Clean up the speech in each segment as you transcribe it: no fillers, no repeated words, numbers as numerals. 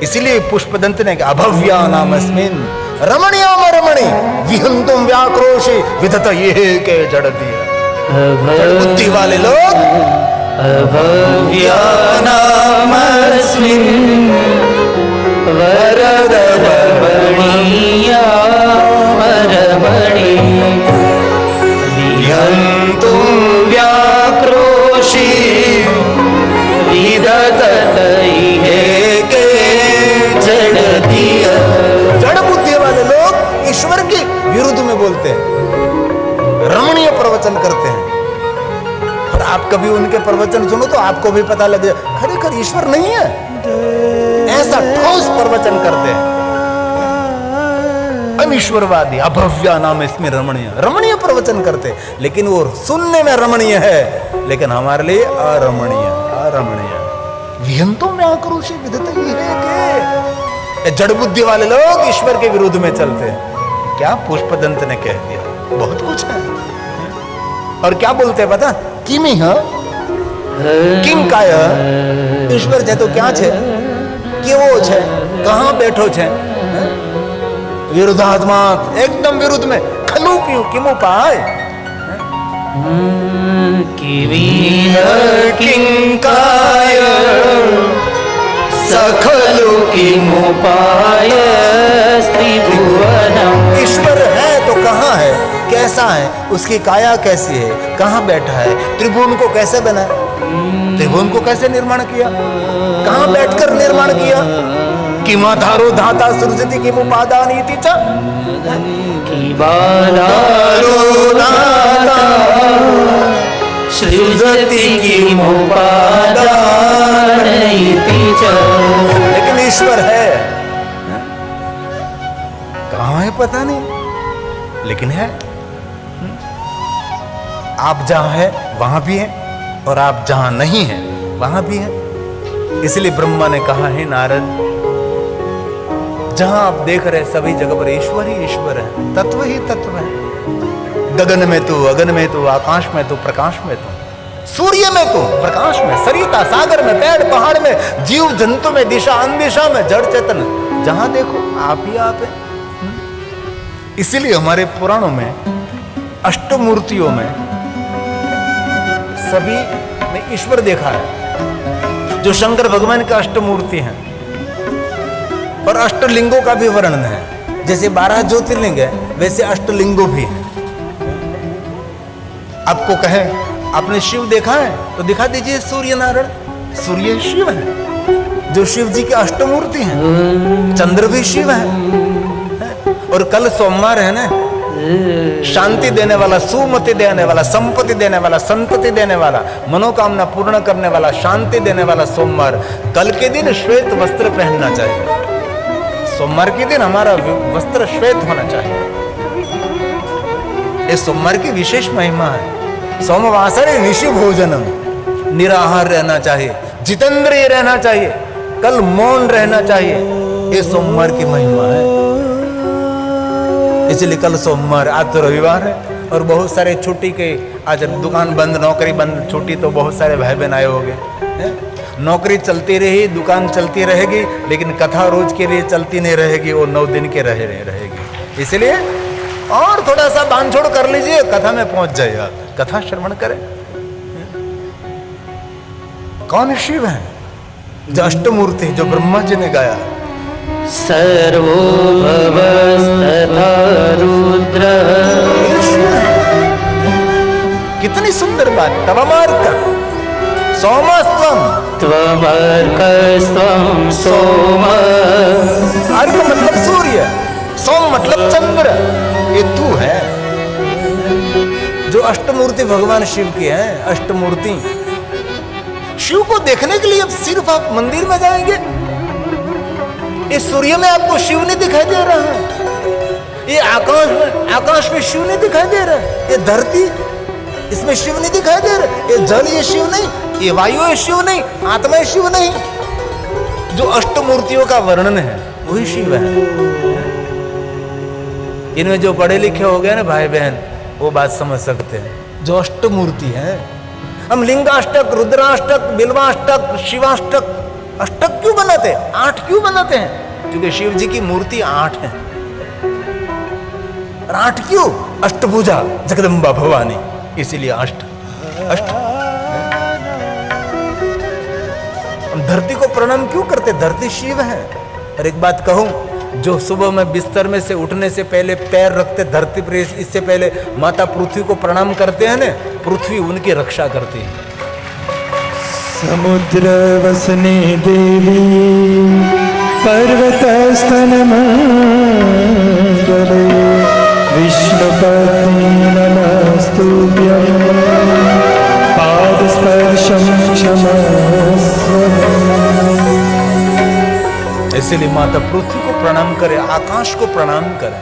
इसीलिए पुष्पदंत ने कहा अभव्या नामस्मिन् रमणीयाम रमणी विहंतुम व्याक्रोशे विधत ये के जड़ दिया। बुद्धि वाले लोग अभव्या नामस्मिन् वरद रमणीयाम रमणी विहंतुम व्याक्रोशे विधत ये के जड़ दिया। जड़ बुद्धि वाले लोग ईश्वर के विरुद्ध में बोलते हैं, रमणीय प्रवचन करते हैं। और आप कभी उनके प्रवचन सुनो तो आपको भी पता लगे खरेखर ईश्वर नहीं है, ऐसा ठोस प्रवचन करते हैं। अनीश्वरवादी अभव्या नाम इसमें रमणीय रमणीय प्रवचन करते, लेकिन वो सुनने में रमणीय है, लेकिन हमारे लिए अरमणीय अरमणीय। विहंतुम व्याक्रोशे विधत ये के जड़ बुद्धि वाले लोग ईश्वर के विरुद्ध में चलते हैं। क्या पुष्पदंत ने कह दिया, बहुत कुछ है। और क्या बोलते हैं पता, किमी है किम काय ईश्वर है तो क्या छे, केवो छे, कहां बैठो छे, विरुद्धात्मा एकदम विरुद्ध में खलु क्यों किमो पाए किंकाय सखलु किमुपाय त्रिभुवनम्। ईश्वर है तो कहाँ है, कैसा है, उसकी काया कैसी है, कहाँ बैठा है, त्रिभुवन को कैसे बनाया, त्रिभुवन को कैसे निर्माण किया, कहाँ बैठकर निर्माण किया, किमाधारो धाता सृजति किमुपादानीति च किमाधारो धाता सृजति किमुपादानीति च। लेकिन ईश्वर है, कहाँ है पता नहीं, लेकिन है। आप जहां है वहां भी है, और आप जहां नहीं है वहां भी है। इसलिए ब्रह्मा ने कहा है नारद, जहां आप देख रहे सभी जगह पर ईश्वर ही ईश्वर है, तत्व ही तत्व है। गगन में तू, अगन में तू, आकाश में तू, प्रकाश में तू, सूर्य में तू, प्रकाश में, सरिता सागर में, पेड़ पहाड़ में, जीव जंतु में, दिशा अनदिशा में, जड़ चेतन, जहां देखो आप ही आप है। इसीलिए हमारे पुराणों में अष्टमूर्तियों में सभी में ईश्वर देखा है। जो शंकर भगवान का अष्टमूर्ति हैं, और अष्टलिंगों का भी वर्णन है। जैसे 12 ज्योतिर्लिंग है, वैसे अष्टलिंगों भी है। आपको कहें आपने शिव देखा है तो दिखा दीजिए सूर्य नारायण, सूर्य शिव है, जो शिव जी के अष्टमूर्ति हैं। चंद्र भी शिव है। और कल सोमवार है ना, शांति देने वाला, सुमति देने वाला, संपत्ति देने वाला, संतति देने वाला, मनोकामना पूर्ण करने वाला, शांति देने वाला सोमवार। कल के दिन श्वेत वस्त्र पहनना चाहिए। सोमवार के दिन हमारा वस्त्र श्वेत होना चाहिए। इस सोमवार की विशेष महिमा है। सोमवासरे निशि भोजनम, निराहार रहना चाहिए, जितेंद्रिय रहना चाहिए, कल मौन रहना चाहिए। ये सोमवार की महिमा है। इसलिए कल सोमवार, आज तो रविवार है, और बहुत सारे छुट्टी के, आज दुकान बंद, नौकरी बंद, छुट्टी, तो बहुत सारे भाई बहन आए होंगे। नौकरी चलती रही, दुकान चलती रहेगी, लेकिन कथा रोज के लिए चलती नहीं रहेगी, वो 9 दिन के रहेगी। इसलिए और थोड़ा सा बांध छोड़ कर लीजिए, कथा में पहुंच जाइए, कथा श्रवण करें। कौन शिव है? जो अष्टमूर्ति, जो ब्रह्मा जी ने गाया, सर्वो भवस्तथा रुद्र। कितनी सुंदर बात। तवमार्क सोमस्त्वम, त्वमर्कस्त्वं सोम। अर्क मतलब सूर्य, सोम मतलब चंद्र, ये तू है। जो अष्टमूर्ति भगवान शिव की है, अष्टमूर्ति। शिव को देखने के लिए अब सिर्फ आप मंदिर में जाएंगे, इस सूर्य में आपको शिव नहीं दिखाई दे रहा है, ये आकाश में शिव नहीं दिखाई दे रहा है, ये धरती, इसमें शिव नहीं दिखाई दे रहा, ये जल, ये शिव नहीं, ये वायु, ये शिव नहीं, आत्मा शिव नहीं। जो अष्टमूर्तियों का वर्णन है वही शिव है। इनमें जो पढ़े लिखे हो गए ना भाई बहन, वो बात समझ सकते हैं। जो अष्टमूर्ति है, हम लिंगाष्टक, रुद्राष्टक, बिल्वाष्टक, शिवाष्टक अष्टक क्यों बनाते हैं, 8 क्यों बनाते हैं? क्योंकि शिव जी की मूर्ति 8 है। 8 क्यों? अष्टभुजा जगदम्बा भवानी, इसीलिए अष्ट। हम धरती को प्रणाम क्यों करते? धरती शिव है। और एक बात कहूं, जो सुबह में बिस्तर में से उठने से पहले पैर रखते धरती पर, इससे पहले माता पृथ्वी को प्रणाम करते हैं ना, पृथ्वी उनकी रक्षा करती है। समुद्र वसने देवी पर्वत स्तन मंगले विष्णुपत्नी नमस्तुभ्यं पाद स्पर्शं क्षमस्व। इसलिए माता पृथ्वी को प्रणाम करें, आकाश को प्रणाम करें।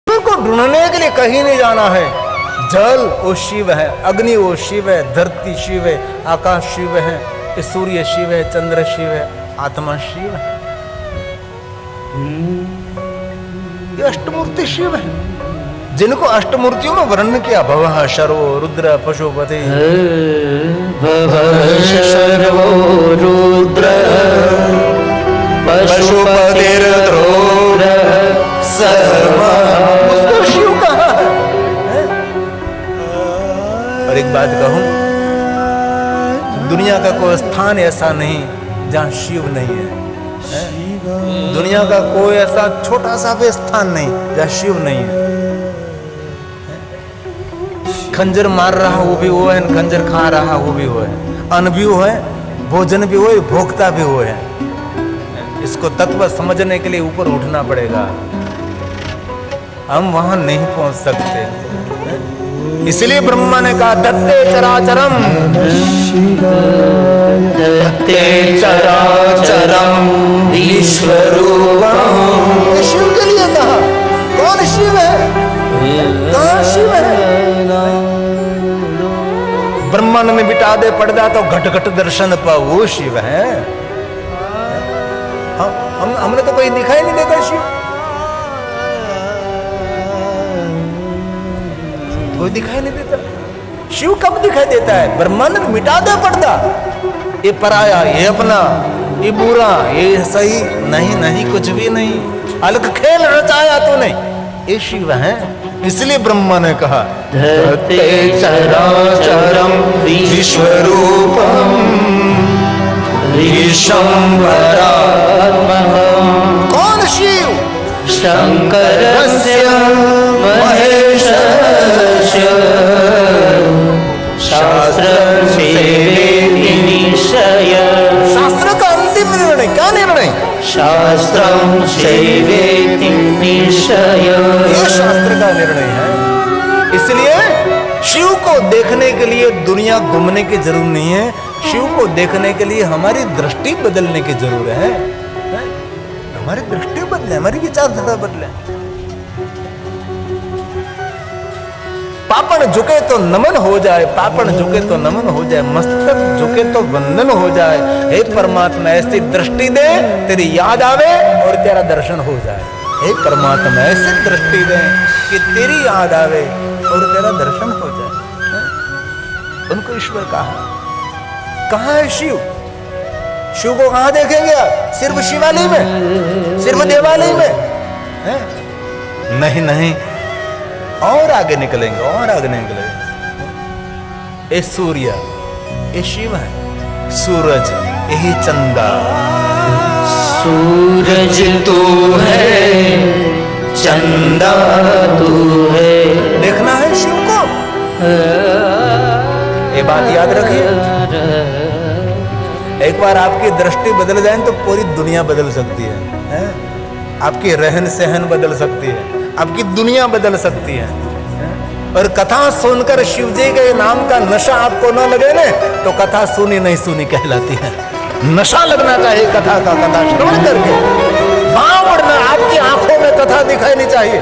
शिव को ढूंढने के लिए कहीं नहीं जाना है। जल वो शिव है, अग्नि वो शिव है, धरती शिव है, आकाश शिव है, सूर्य शिव है, चंद्र शिव है, आत्मा शिव है। ये अष्टमूर्ति शिव है, जिनको अष्टमूर्तियों में वर्णन किया। भवः शर्वो रुद्र पशुपति, भवः शर्वो रुद्र पशुपतिर्द्रोण सर्वा। उसको शिव कहा है। और एक बात कहूं, दुनिया का कोई स्थान ऐसा नहीं जहां शिव नहीं है। दुनिया का कोई ऐसा छोटा सा भी स्थान नहीं जहां शिव नहीं है। खंजर मार रहा वो भी वो है, खंजर खा रहा वो भी वो है, अन्न भी वो है, भोजन भी वो है, भोक्ता भी वो है। इसको तत्व समझने के लिए ऊपर उठना पड़ेगा, हम वहां नहीं पहुंच सकते। इसलिए ब्रह्मा ने कहा दत्ते चराचरम, दत्ते चराचरम विश्वरूपम। शिव के लिए कहा। कौन शिव है? कहाँ शिव है? ब्रह्मांड में बिठा दे पर्दा तो घट घट दर्शन पाओ, वो शिव है। हमने तो कोई दिखाई नहीं देता शिव, कोई दिखाई नहीं देता। शिव कब दिखाई देता है? ब्रह्मांड में मिटा दे पर्दा, ये पराया, ये अपना, ये बुरा, ये सही, नहीं नहीं कुछ भी नहीं, अलग खेल रचाया तो नहीं, ये शिव है। इसलिए ब्रह्मा ने कहा धत्ते चराचरम विश्वरूपम विश्वम्भरात्मकम्। कौन शिव? शंकरस्य महेशस्य शास्त्रं सेवेति निश्चय। शास्त्र का अंतिम निर्णय, क्या निर्णय? शास्त्रं सेवेति निश्चय। ये शास्त्र का निर्णय है। इसलिए शिव को देखने के लिए दुनिया घूमने की जरूरत नहीं है। शिव को देखने के लिए हमारी दृष्टि बदलने की जरूरत है। हमारी दृष्टि बदले, हमारी विचारधारा बदले। पापण झुके तो नमन हो जाए, पापण झुके तो नमन हो जाए, मस्तक झुके तो वंदन हो जाए। हे परमात्मा ऐसी दृष्टि दे तेरी याद आवे और तेरा दर्शन हो जाए। हे परमात्मा ऐसी दृष्टि दे कि तेरी याद आवे और तेरा दर्शन हो जाए। उनको ईश्वर कहा। कहाँ है शिव? शिव को कहाँ देखेंगे आप? सिर्फ शिवालय में, सिर्फ देवालय में है? नहीं नहीं, और आगे निकलेंगे, और आगे निकलेंगे। ये सूर्य, ये शिव है। सूरज, यही चंदा। सूरज तू है, चंदा तू है। देखना है शिव को, ये बात याद रखिए। एक बार आपकी दृष्टि बदल जाए तो पूरी दुनिया बदल सकती है? आपकी रहन सहन बदल सकती है, आपकी दुनिया बदल सकती है। और कथा सुनकर शिव जी के नाम का नशा आपको न लगे ना, तो कथा सुनी नहीं सुनी कहलाती है। नशा लगना चाहिए कथा का, कथा श्रवण करके भाव बढ़ना। आपकी आंखों में कथा दिखाई नहीं चाहिए,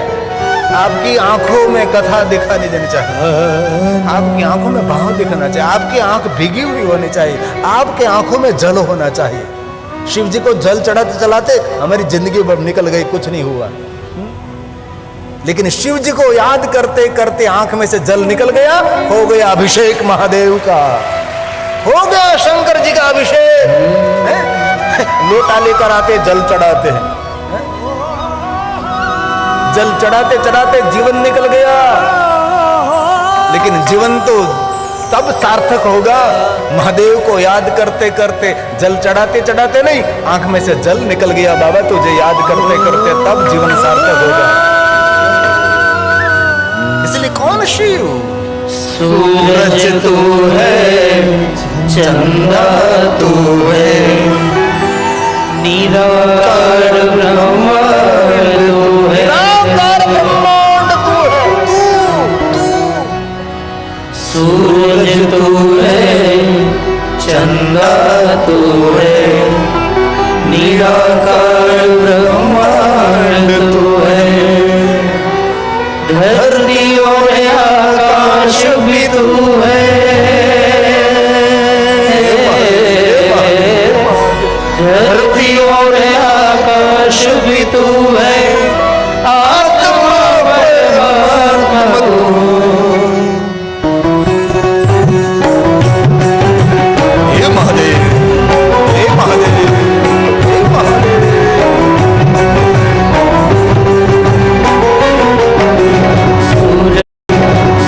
आपकी आंखों में कथा दिखाई देनी चाहिए, आपकी आंखों में भाव दिखना चाहिए, आपकी आंख भीगी हुई होनी चाहिए, आपके आंखों में जल होना चाहिए। शिव जी को जल चढ़ाते चलाते हमारी जिंदगी निकल गई, कुछ नहीं हुआ। लेकिन शिव जी को याद करते करते आंख में से जल निकल गया, हो गया अभिषेक महादेव का, हो गया शंकर जी का अभिषेक। लोटा लेकर आते जल चढ़ाते हैं, जल चढ़ाते चढ़ाते जीवन निकल गया। लेकिन जीवन तो तब सार्थक होगा महादेव को याद करते करते, जल चढ़ाते चढ़ाते नहीं, आंख में से जल निकल गया बाबा, तुझे याद करते करते तब जीवन सार्थक होगा। इसलिए कौन शिव? सूरज तू है, चंदा तू है, निराकार ब्रह्मांड तू है, निराकार ब्रह्मांड तू है, सूरज तू है, चंदा तू है, निराकार ब्रह्मांड तू है, धरती और आकाश भी तू है, धरती और आकाश भी तू है, आत्मा परमात्मा तू। हे महादेव, हे महादेव, हे महादेव।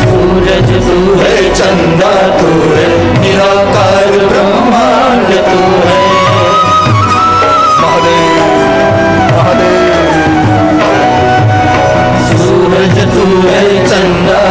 सूरज तू है, चंदा तू है, निराकार ब्रह्मांड तू है, महादेव, महादेव। सूरज तू है, चंदा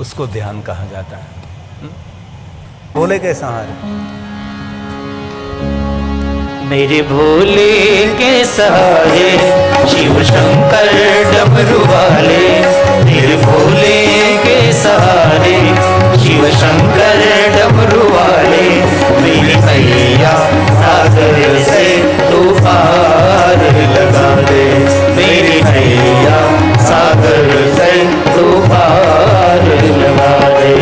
उसको ध्यान कहा जाता है। बोले के सहारे मेरे भोले के सहारे शिव शंकर डमरू वाले, मेरे भोले के सहारे शिव शंकर डमरू वाले, मेरी भैया सागर से तू पार लगा दे, मेरी भैया सागर से तू पार लगा दे।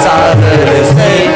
सागर से